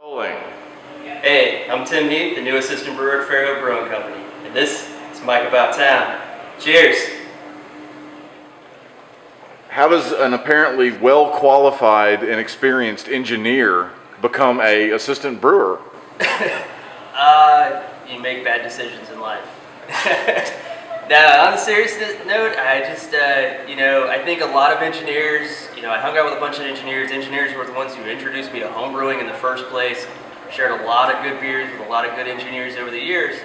Rolling. Hey, I'm Tim Heath, the new assistant brewer at Fairhope Brewing Company, and this is Mike About Town. Cheers! How does an apparently well-qualified and experienced engineer become a assistant brewer? You make bad decisions in life. Now, on a serious note, I just, I think a lot of engineers, I hung out with a bunch of engineers. Engineers were the ones who introduced me to home brewing in the first place. Shared a lot of good beers with a lot of good engineers over the years.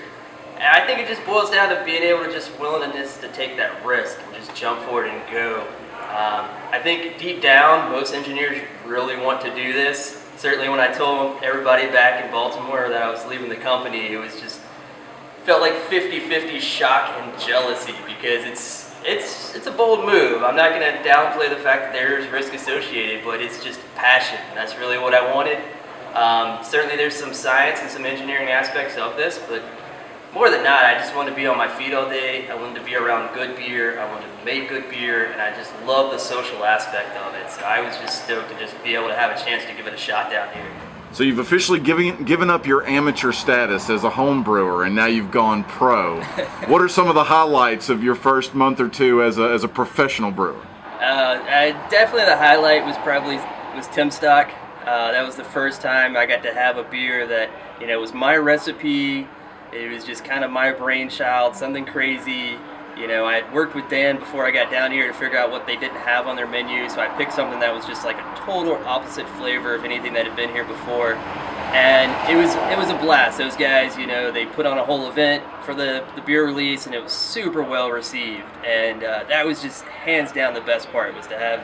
And I think it just boils down to being able to just willingness to take that risk and just jump forward and go. I think deep down, most engineers really want to do this. Certainly when I told everybody back in Baltimore that I was leaving the company, it was just felt like 50-50 shock and jealousy because it's a bold move. I'm not going to downplay the fact that there's risk associated, but it's just passion. That's really what I wanted. Certainly there's some science and some engineering aspects of this, but more than not, I just wanted to be on my feet all day. I wanted to be around good beer. I wanted to make good beer, and I just love the social aspect of it. So I was just stoked to just be able to have a chance to give it a shot down here. So you've officially given up your amateur status as a home brewer, and now you've gone pro. What are some of the highlights of your first month or two as a professional brewer? Definitely the highlight was Tim Stock. That was the first time I got to have a beer that was my recipe. It was just kind of my brainchild, something crazy. I had worked with Dan before I got down here to figure out what they didn't have on their menu, so I picked something that was just like a total opposite flavor of anything that had been here before. And it was a blast. Those guys, they put on a whole event for the beer release, and it was super well received. And that was just hands down the best part, was to have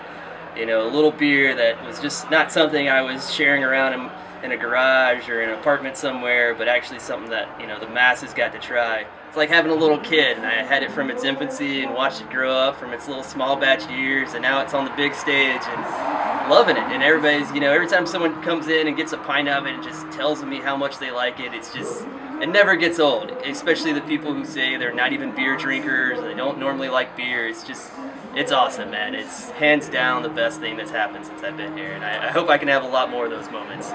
a little beer that was just not something I was sharing around in a garage or in an apartment somewhere, but actually something that the masses got to try. It's like having a little kid, and I had it from its infancy and watched it grow up from its little small batch years, and now it's on the big stage and loving it. And everybody's, every time someone comes in and gets a pint of it and just tells me how much they like it, it never gets old. Especially the people who say they're not even beer drinkers, they don't normally like beer. It's awesome, man. It's hands down the best thing that's happened since I've been here, and I hope I can have a lot more of those moments.